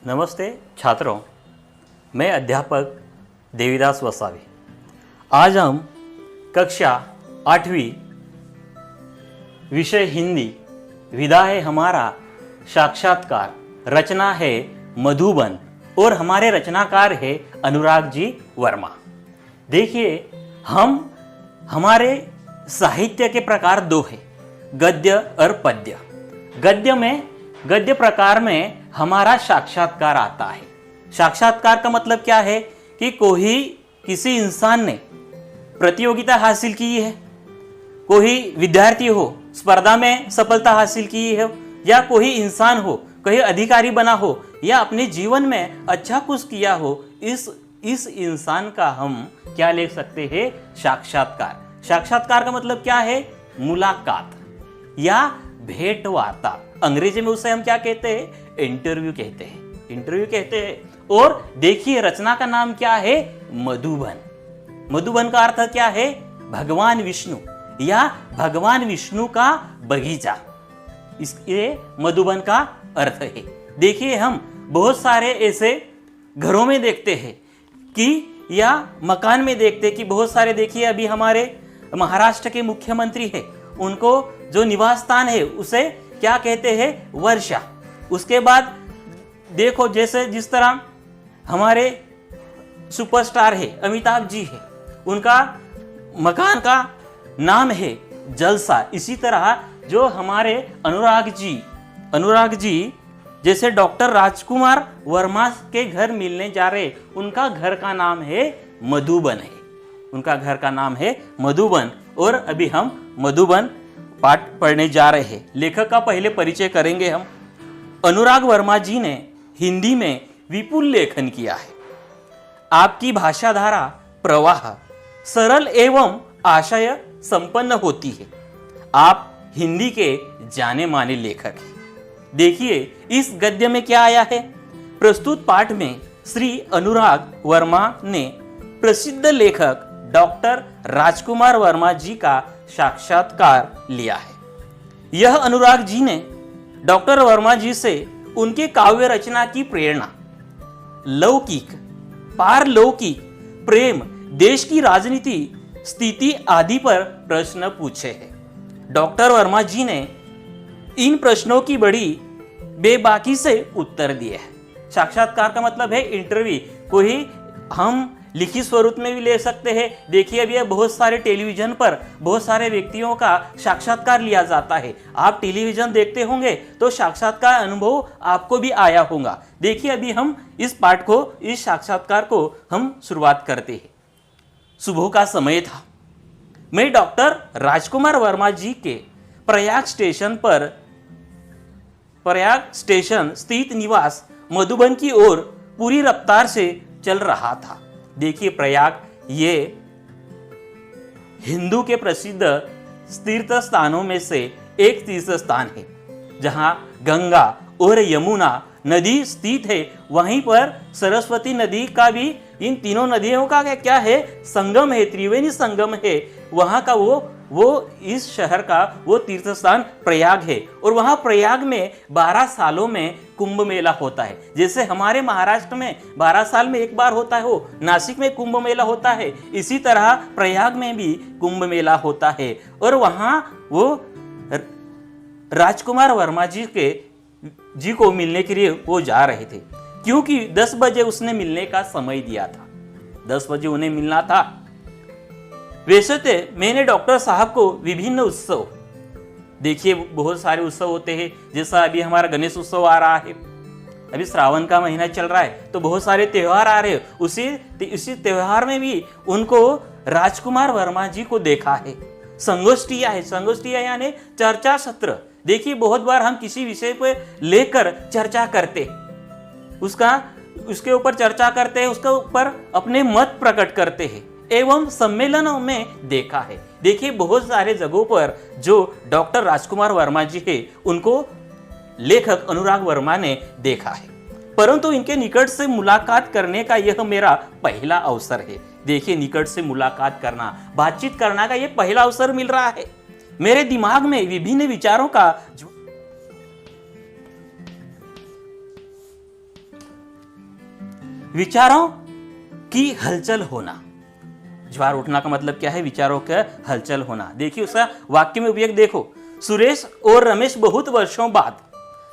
नमस्ते छात्रों, मैं अध्यापक देवीदास वसावे। आज हम कक्षा 8वीं विषय हिंदी, विधा है हमारा साक्षात्कार, रचना है मधुबन और हमारे रचनाकार है अनुराग जी वर्मा। देखिए, हमारे साहित्य के प्रकार दो है, गद्य और पद्य। गद्य प्रकार में हमारा साक्षात्कार आता है। साक्षात्कार का मतलब क्या है कि किसी इंसान ने प्रतियोगिता हासिल की है, कोई विद्यार्थी हो स्पर्धा में सफलता हासिल की है, या कोई इंसान हो कोई अधिकारी बना हो, या अपने जीवन में अच्छा कुछ किया हो, इस इंसान का हम क्या ले सकते हैं? साक्षात्कार। साक्षात्कार का मतलब क्या है? मुलाकात या भेंट वार्ता। अंग्रेजी में उसे हम क्या कहते हैं? इंटरव्यू कहते हैं। और देखिए, रचना का नाम क्या है? मधुबन। मधुबन का अर्थ क्या है? भगवान विष्णु या भगवान विष्णु का बगीचा, इसके मधुबन का अर्थ है। देखिए, हम बहुत सारे ऐसे घरों में देखते हैं कि या मकान में देखते हैं कि बहुत सारे, देखिए अभी हमारे महाराष्ट्र के मुख्यमंत्री है, उनको जो निवास स्थान है उसे क्या कहते हैं? वर्षा। उसके बाद देखो, जैसे जिस तरह हमारे सुपरस्टार है अमिताभ जी है, उनका मकान का नाम है जलसा। इसी तरह जो हमारे अनुराग जी जैसे डॉक्टर राजकुमार वर्मा के घर मिलने जा रहे, उनका घर का नाम है मधुबन है। और अभी हम मधुबन पाठ पढ़ने जा रहे हैं। लेखक का पहले परिचय करेंगे हम। अनुराग वर्मा जी ने हिंदी में विपुल लेखन किया है। आपकी भाषाधारा प्रवाह सरल एवं आशय संपन्न होती है। आप हिंदी के जाने माने लेखक हैं। देखिए, इस गद्य में क्या आया है? प्रस्तुत पाठ में श्री अनुराग वर्मा ने प्रसिद्ध लेखक डॉक्टर राजकुमार वर्मा जी का साक्षात्कार लिया है। यह अनुराग जी ने डॉक्टर वर्मा जी से उनके काव्य रचना की प्रेरणा, लौकिक, पारलौकिक, प्रेम, देश की राजनीति स्थिति आदि पर प्रश्न पूछे हैं। डॉक्टर वर्मा जी ने इन प्रश्नों की बड़ी बेबाकी से उत्तर दिए हैं। साक्षात्कार का मतलब है इंटरव्यू। कोई हम लिखित स्वरूप में भी ले सकते हैं। देखिए, अभी बहुत सारे टेलीविजन पर बहुत सारे व्यक्तियों का साक्षात्कार लिया जाता है। आप टेलीविजन देखते होंगे तो साक्षात्कार अनुभव आपको भी आया होगा। देखिए, अभी हम इस साक्षात्कार को हम शुरुआत करते हैं। सुबह का समय था। मैं डॉक्टर राजकुमार वर्मा जी के प्रयाग स्टेशन स्थित निवास मधुबन की ओर पूरी रफ्तार से चल रहा था। देखिए, प्रयाग ये हिंदू के प्रसिद्ध तीर्थ स्थानों में से एक तीर्थ स्थान है, जहां गंगा और यमुना नदी स्थित है। वहीं पर सरस्वती नदी का भी, इन तीनों नदियों का क्या है? संगम है, त्रिवेणी संगम है। वहां का वो इस शहर का वो तीर्थ स्थान प्रयाग है। और वहां प्रयाग में 12 सालों में कुंभ मेला होता है। जैसे हमारे महाराष्ट्र में 12 साल में एक बार होता है, हो नासिक में कुंभ मेला होता है, इसी तरह प्रयाग में भी कुंभ मेला होता है। और वहां वो राजकुमार वर्मा जी को मिलने के लिए वो जा रहे थे, क्योंकि 10 बजे उसने मिलने का समय दिया था। 10 बजे उन्हें मिलना था। वैसे तो मैंने डॉक्टर साहब को विभिन्न उत्सव, देखिए बहुत सारे उत्सव होते हैं, जैसा अभी हमारा गणेश उत्सव आ रहा है, अभी श्रावण का महीना चल रहा है, तो बहुत सारे त्योहार आ रहे हैं। उसी त्योहार में भी उनको राजकुमार वर्मा जी को देखा है। संगोष्ठियां यानी चर्चा सत्र। देखिए, बहुत बार हम किसी विषय पर लेकर चर्चा करते, उसके ऊपर चर्चा करते हैं, उसके ऊपर अपने मत प्रकट करते हैं, एवं सम्मेलनों में देखा है। देखिए, बहुत सारे जगहों पर जो डॉक्टर राजकुमार वर्मा जी है, उनको लेखक अनुराग वर्मा ने देखा है। परंतु इनके निकट से मुलाकात करने का यह मेरा पहला अवसर है। देखिए, निकट से मुलाकात करना, बातचीत करना का यह पहला अवसर मिल रहा है। मेरे दिमाग में विभिन्न विचारों का विचारों की हलचल होना। ज्वार उठना का मतलब क्या है? विचारों का हलचल होना। देखिए उसका वाक्य में उपयोग देखो। सुरेश और रमेश बहुत वर्षों बाद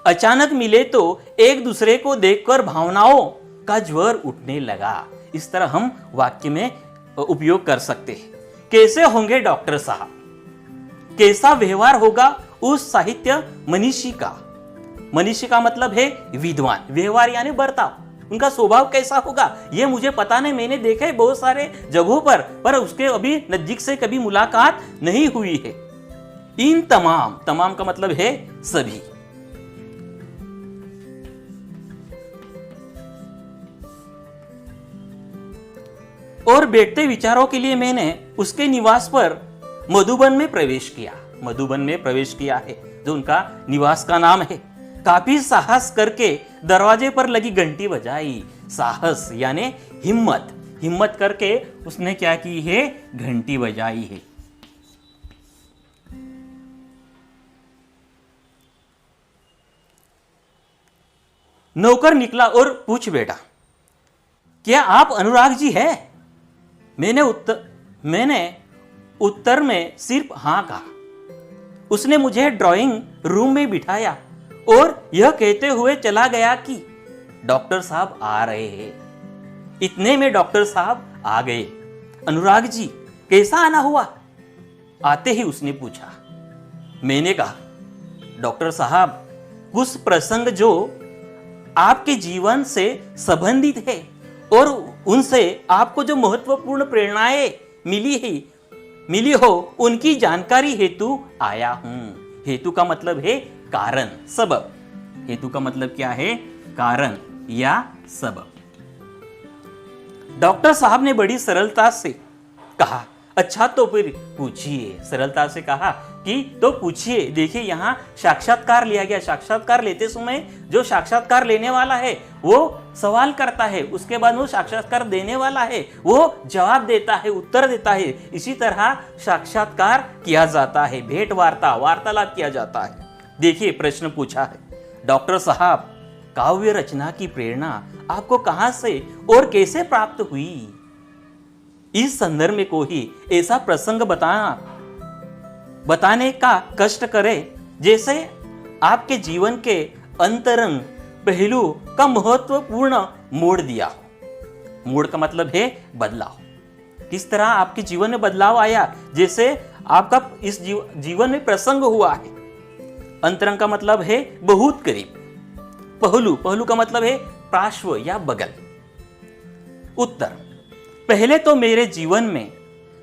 अचानक मिले तो एक दूसरे को देखकर भावनाओं का ज्वर उठने लगा। इस तरह हम वाक्य में उपयोग कर सकते हैं। कैसे होंगे डॉक्टर साहब? कैसा व्यवहार होगा उस साहित्य मनीषी का? मनीषी का मतलब है विद्वान। व्यवहार यानी बर्ताव, उनका स्वभाव कैसा होगा यह मुझे पता नहीं। मैंने देखा है बहुत सारे जगहों पर उसके अभी नजदीक से कभी मुलाकात नहीं हुई है। इन तमाम, तमाम का मतलब है सभी। और बैठते विचारों के लिए मैंने उसके निवास पर मधुबन में प्रवेश किया। मधुबन में प्रवेश किया है जो उनका निवास का नाम है। काफी साहस करके दरवाजे पर लगी घंटी बजाई। साहस यानी हिम्मत, हिम्मत करके उसने क्या की है? घंटी बजाई है। नौकर निकला और पूछ बैठा, क्या आप अनुराग जी हैं? मैंने उत्तर में सिर्फ हाँ कहा। उसने मुझे ड्राइंग रूम में बिठाया और यह कहते हुए चला गया कि डॉक्टर साहब आ रहे हैं। इतने में डॉक्टर साहब आ गए। अनुराग जी कैसा आना हुआ? आते ही उसने पूछा। मैंने कहा, डॉक्टर साहब कुछ प्रसंग जो आपके जीवन से संबंधित है और उनसे आपको जो महत्वपूर्ण प्रेरणाएं मिली हो उनकी जानकारी हेतु आया हूं। हेतु का मतलब है कारण, सबब। हेतु का मतलब क्या है? कारण या सबब। डॉक्टर साहब ने बड़ी सरलता से कहा, अच्छा तो फिर पूछिए। सरलता से कहा कि तो पूछिए। देखिए यहां साक्षात्कार लिया गया। साक्षात्कार लेते समय जो साक्षात्कार लेने वाला है वो सवाल करता है, उसके बाद वो साक्षात्कार देने वाला है वो जवाब देता है, उत्तर देता है। इसी तरह साक्षात्कार किया जाता है, भेंट वार्तालाप किया जाता है। देखिए प्रश्न पूछा है, डॉक्टर साहब काव्य रचना की प्रेरणा आपको कहां से और कैसे प्राप्त हुई? इस संदर्भ में कोई ऐसा प्रसंग बताने का कष्ट करे जैसे आपके जीवन के अंतरंग पहलू का महत्वपूर्ण मोड़ दिया हो। मोड़ का मतलब है बदलाव। किस तरह आपके जीवन में बदलाव आया, जैसे आपका इस जीवन में प्रसंग हुआ है। अंतरंग का मतलब है बहुत करीब। पहलू का मतलब है पार्श्व या बगल। उत्तर, पहले तो मेरे जीवन में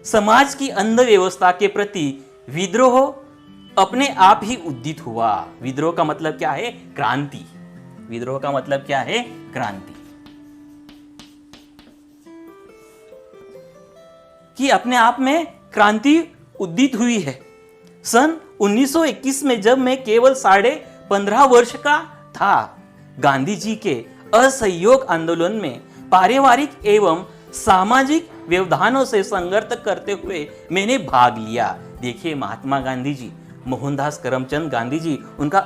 समाज की अंध व्यवस्था के प्रति विद्रोह अपने आप ही उदित हुआ। विद्रोह का मतलब क्या है? क्रांति। विद्रोह का मतलब क्या है? क्रांति। कि अपने आप में क्रांति उदित हुई है। सन 1921 में जब मैं केवल 15.5 वर्ष का था, गांधी जी के असहयोग आंदोलन में पारिवारिक एवं सामाजिक व्यवधानों से संघर्ष करते हुए मैंने भाग लिया। देखिए महात्मा गांधी जी, मोहनदास करमचंद गांधी जी, उनका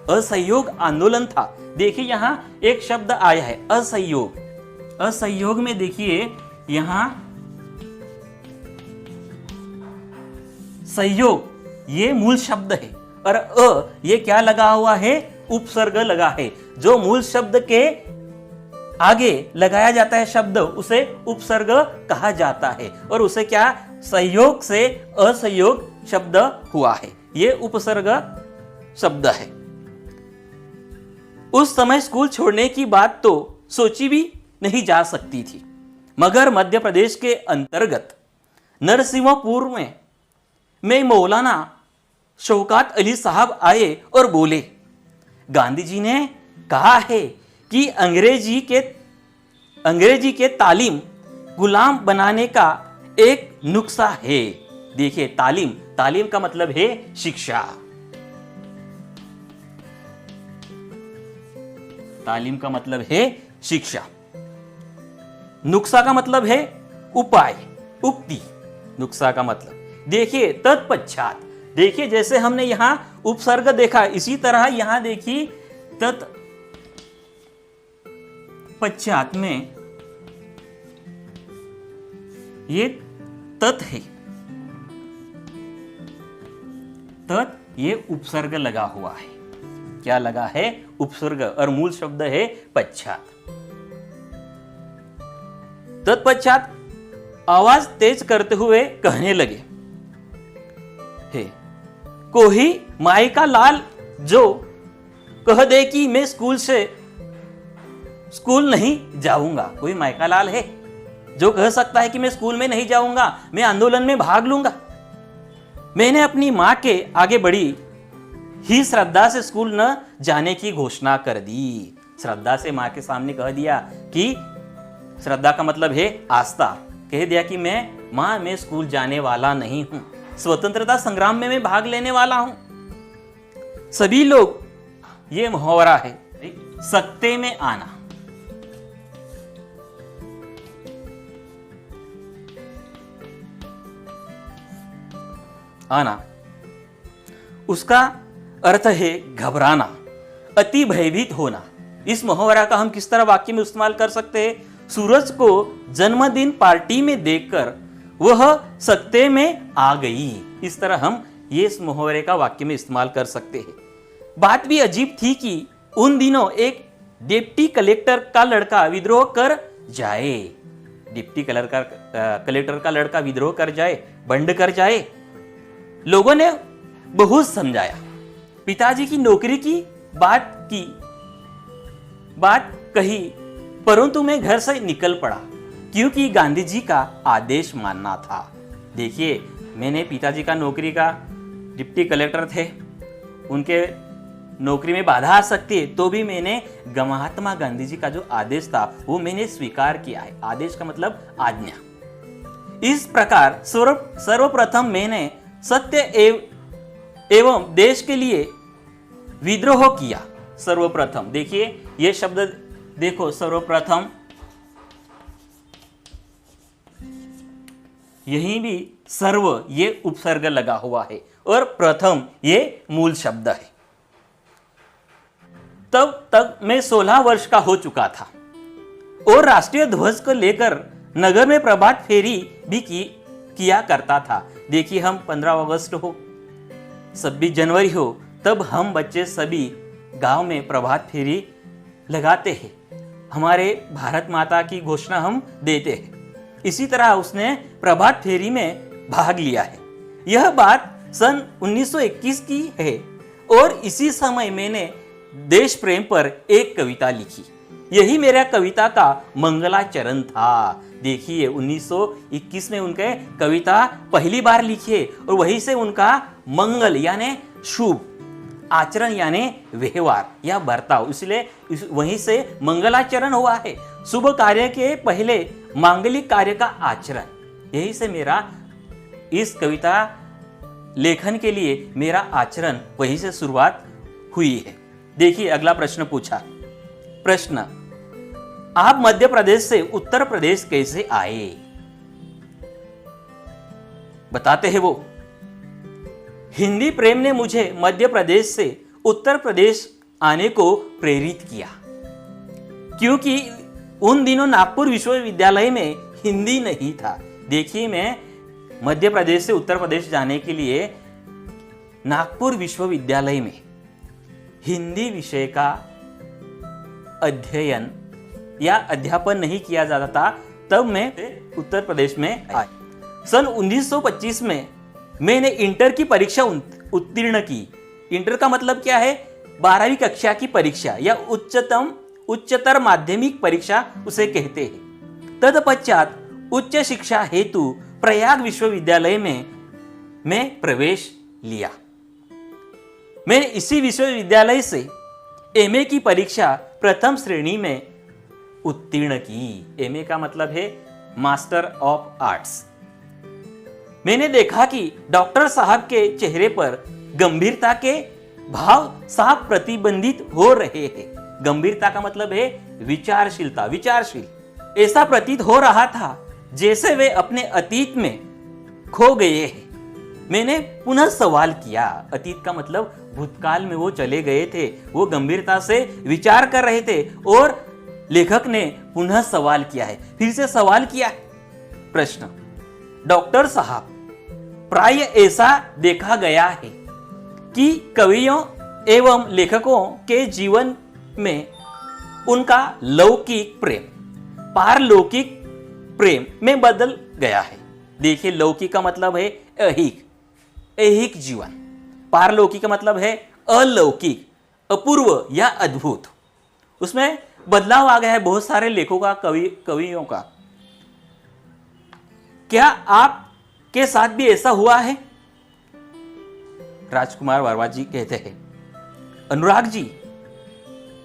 असहयोग आंदोलन था। देखिए यहां एक शब्द आया है असहयोग। असहयोग में देखिए यहां सहयोग ये मूल शब्द है और ये क्या लगा हुआ है? उपसर्ग लगा है। जो मूल शब्द के आगे लगाया जाता है शब्द उसे उपसर्ग कहा जाता है और उसे क्या सहयोग से असहयोग शब्द हुआ है। ये उपसर्ग शब्द है। उस समय स्कूल छोड़ने की बात तो सोची भी नहीं जा सकती थी, मगर मध्य प्रदेश के अंतर्गत नरसिंहपुर में मौलाना शौकत अली साहब आए और बोले, गांधी जी ने कहा है कि अंग्रेजी के तालीम गुलाम बनाने का एक नुस्खा है। देखिए तालीम का मतलब है शिक्षा। तालीम का मतलब है शिक्षा। नुस्खा का मतलब है उपाय, उक्ति। नुस्खा का मतलब देखिए तत्पश्चात। देखिए जैसे हमने यहां उपसर्ग देखा, इसी तरह यहां देखिए तत्पश्चात में ये तत् है, तत् ये उपसर्ग लगा हुआ है। क्या लगा है? उपसर्ग, और मूल शब्द है पश्चात। तत्पश्चात आवाज तेज करते हुए कहने लगे, हे कोई माई का लाल जो कह दे कि मैं स्कूल नहीं जाऊंगा। कोई माई का लाल है जो कह सकता है कि मैं स्कूल में नहीं जाऊंगा, मैं आंदोलन में भाग लूंगा। मैंने अपनी मां के आगे बढ़ी ही श्रद्धा से स्कूल न जाने की घोषणा कर दी। श्रद्धा से मां के सामने कह दिया कि श्रद्धा का मतलब है आस्था। कह दिया कि मैं स्कूल जाने वाला नहीं हूं, स्वतंत्रता संग्राम में मैं भाग लेने वाला हूं। सभी लोग, ये मुहावरा है सकते में आना। आना उसका अर्थ है घबराना, अति भयभीत होना। इस मुहावरा का हम किस तरह वाक्य में इस्तेमाल कर सकते हैं? सूरज को जन्मदिन पार्टी में देखकर वह सकते में आ गई। इस तरह हम ये इस मुहावरे का वाक्य में इस्तेमाल कर सकते हैं। बात भी अजीब थी कि उन दिनों एक डिप्टी कलेक्टर का लड़का विद्रोह कर जाए। डिप्टी कलेक्टर का लड़का विद्रोह कर जाए, बंड कर जाए। लोगों ने बहुत समझाया, पिताजी की नौकरी की बात कही, परंतु मैं घर से निकल पड़ा क्योंकि गांधी जी का आदेश मानना था। देखिए, मैंने पिताजी का नौकरी का डिप्टी कलेक्टर थे, उनके नौकरी में बाधा आ सकती है, तो भी मैंने महात्मा गांधी जी का जो आदेश था वो मैंने स्वीकार किया है। आदेश का मतलब आज्ञा। इस प्रकार सर्वप्रथम मैंने सत्य एवं देश के लिए विद्रोह किया। सर्वप्रथम, देखिए ये शब्द देखो, सर्वप्रथम, यहीं भी सर्व ये उपसर्ग लगा हुआ है और प्रथम ये मूल शब्द है। तब तक मैं 16 वर्ष का हो चुका था और राष्ट्रीय ध्वज को लेकर नगर में प्रभात फेरी भी किया करता था। देखिए, हम 15 अगस्त हो, 26 जनवरी हो, तब हम बच्चे सभी गांव में प्रभात फेरी लगाते हैं, हमारे भारत माता की घोषणा हम देते हैं। इसी तरह उसने प्रभात फेरी में भाग लिया है। यह बात सन 1921 की है और इसी समय मैंने देश प्रेम पर एक कविता लिखी। यही मेरा कविता का मंगलाचरण था। देखिए, 1921 में उनके कविता पहली बार लिखी है और वहीं से उनका मंगल यानी शुभ, आचरण यानी व्यवहार या बर्ताव, इसलिए वहीं से मंगलाचरण हुआ है। शुभ कार्य के पहले मांगलिक कार्य का आचरण। यही से मेरा इस कविता लेखन के लिए मेरा आचरण वहीं से शुरुआत हुई है। देखिए, अगला प्रश्न पूछा। प्रश्न, आप मध्य प्रदेश से उत्तर प्रदेश कैसे आए? बताते हैं वो, हिंदी प्रेम ने मुझे मध्य प्रदेश से उत्तर प्रदेश आने को प्रेरित किया, क्योंकि उन दिनों नागपुर विश्वविद्यालय में हिंदी नहीं था। देखिए, मैं मध्य प्रदेश से उत्तर प्रदेश जाने के लिए नागपुर विश्वविद्यालय में हिंदी विषय का अध्ययन या अध्यापन नहीं किया जाता था, तब मैं उत्तर प्रदेश में आया। सन 1925 में मैंने इंटर की परीक्षा उत्तीर्ण की। इंटर का मतलब क्या है? 12वीं कक्षा की परीक्षा या उच्चतर माध्यमिक परीक्षा उसे कहते हैं। तत्पश्चात उच्च शिक्षा हेतु प्रयाग विश्वविद्यालय में मैं प्रवेश लिया। मैंने इसी विश्वविद्यालय से एमए की परीक्षा प्रथम श्रेणी में उत्तीर्ण की। एमए का मतलब है मास्टर ऑफ आर्ट्स। मैंने देखा कि डॉक्टर साहब के चेहरे पर गंभीरता के भाव साफ प्रतिबंधित हो रहे हैं। गंभीरता का मतलब है विचारशीलता, विचारशील। ऐसा प्रतीत हो रहा था जैसे वे अपने अतीत में खो गए हैं। मैंने पुनः सवाल किया। अतीत का मतलब भूतकाल में वो चले गए थे, वो गंभीरता से विचार कर रहे थे और लेखक ने पुनः सवाल किया है, फिर से सवाल किया है। प्रश्न, डॉक्टर साहब, प्राय ऐसा देखा गया है कि कवियों एवं लेखकों के जीवन में उनका लौकिक प्रेम पारलौकिक प्रेम में बदल गया है। देखिए, लौकिक का मतलब है ऐहिक जीवन, पारलौकिक का मतलब है अलौकिक, अपूर्व या अद्भुत। उसमें बदलाव आ गया है बहुत सारे लेखकों का, कवियों का। क्या आपके साथ भी ऐसा हुआ है? राजकुमार वर्मा जी कहते हैं, अनुराग जी,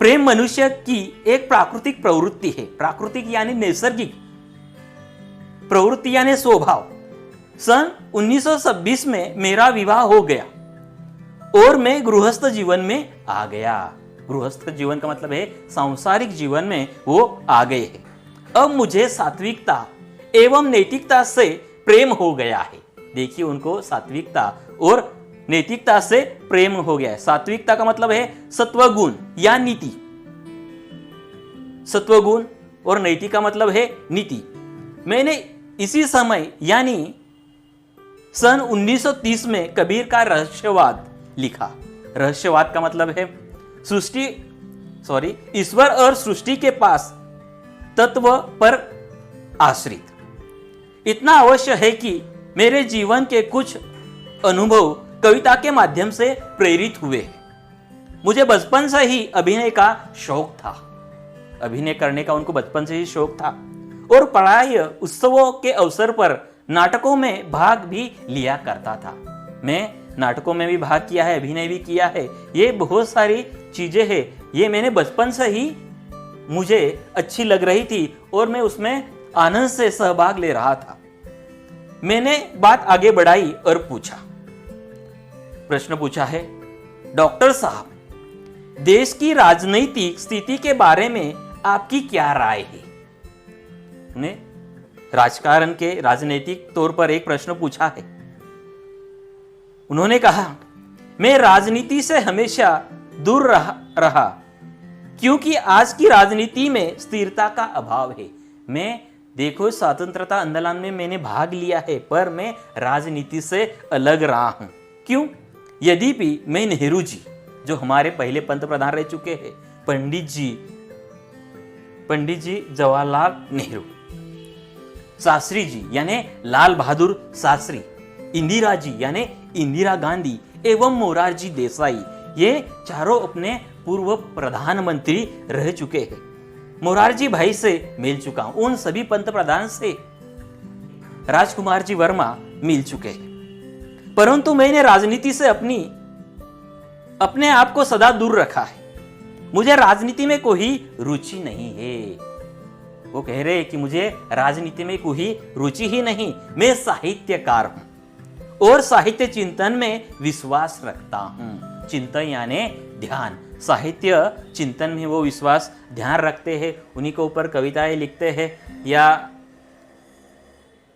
प्रेम मनुष्य की एक प्राकृतिक प्रवृत्ति है। प्राकृतिक यानी नैसर्गिक, प्रवृत्ति यानी स्वभाव। सन 1926 में मेरा विवाह हो गया और मैं गृहस्थ जीवन में आ गया। गृहस्थ जीवन का मतलब है सांसारिक जीवन में वो आ गए हैं। अब मुझे सात्विकता एवं नैतिकता से प्रेम हो गया है। देखिए, उनको सात्विकता और नैतिकता से प्रेम हो गया है। सात्विकता का मतलब है सत्वगुण या नीति, सत्वगुण, और नैतिक का मतलब है नीति। मैंने इसी समय यानी सन 1930 में कबीर का रहस्यवाद लिखा। रहस्यवाद का मतलब है ईश्वर और सृष्टि के पास तत्व पर आश्रित। इतना अवश्य है कि मेरे जीवन के कुछ अनुभव कविता के माध्यम से प्रेरित हुए हैं। मुझे बचपन से ही अभिनय का शौक था। अभिनय करने का उनको बचपन से ही शौक था और पढ़ाई उत्सवों के अवसर पर नाटकों में भाग भी लिया करता था। मैं नाटकों में भी भाग किया है, अभिनय भी किया है। ये बहुत सारी चीजें हैं, ये मैंने बचपन से ही मुझे अच्छी लग रही थी और मैं उसमें आनंद से सहभाग ले रहा था। मैंने बात आगे बढ़ाई और प्रश्न पूछा है, डॉक्टर साहब, देश की राजनीतिक स्थिति के बारे में आपकी क्या राय है? उन्हें राजकारण के राजनीतिक तौर पर एक प्रश्न पूछा है। उन्होंने कहा, मैं राजनीति से हमेशा दूर रहा क्योंकि आज की राजनीति में स्थिरता का अभाव है। मैं देखो, स्वतंत्रता आंदोलन में मैंने भाग लिया है पर मैं राजनीति से अलग रहा हूं। क्यों? यद्यपि मैं नेहरू जी, जो हमारे पहले पंत प्रधान रह चुके हैं, पंडित जी जवाहरलाल नेहरू, शास्त्री जी यानी लाल बहादुर शास्त्री, इंदिरा जी यानी इंदिरा गांधी एवं मोरारजी देसाई, ये चारों अपने पूर्व प्रधानमंत्री रह चुके हैं। मोरारजी भाई से मिल चुका हूं, उन सभी पंत प्रधान से राजकुमार जी वर्मा मिल चुके हैं। परंतु मैंने राजनीति से अपने आप को सदा दूर रखा है। मुझे राजनीति में कोई रुचि नहीं है। वो कह रहे हैं कि मुझे राजनीति में कोई रुचि ही नहीं। मैं साहित्यकार हूं और साहित्य चिंतन में विश्वास रखता हूं। चिंतन यानी ध्यान, साहित्य चिंतन में वो विश्वास ध्यान रखते हैं। उन्हीं के ऊपर कविताएं लिखते हैं या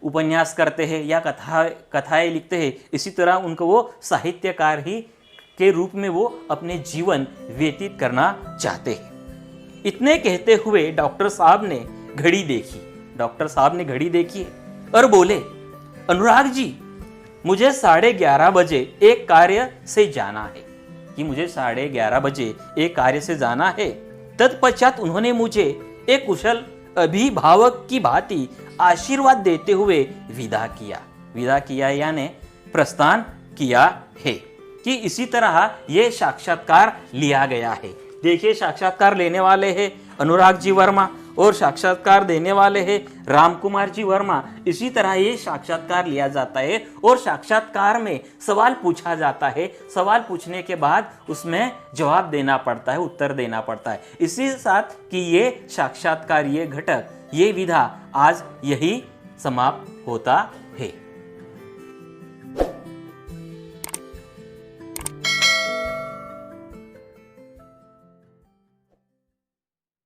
उपन्यास करते हैं या कथाएं लिखते हैं। इसी तरह उनको वो साहित्यकार ही के रूप में वो अपने जीवन व्यतीत करना चाहते हैं। इतने कहते हुए डॉक्टर साहब ने घड़ी देखी और बोले, अनुराग जी, मुझे 11:30 बजे एक कार्य से जाना है। कि मुझे 11:30 बजे एक कार्य से जाना है। तत्पश्चात उन्होंने मुझे एक कुशल अभिभावक की भांति आशीर्वाद देते हुए विदा किया यानी प्रस्थान किया है। कि इसी तरह ये साक्षात्कार लिया गया है। देखिए, साक्षात्कार लेने वाले हैं अनुराग जी वर्मा और साक्षात्कार देने वाले हैं रामकुमार जी वर्मा। इसी तरह ये साक्षात्कार लिया जाता है और साक्षात्कार में सवाल पूछा जाता है। सवाल पूछने के बाद उसमें जवाब देना पड़ता है, उत्तर देना पड़ता है। इसी साथ कि ये साक्षात्कार, ये घटक, ये विधा आज यही समाप्त होता है।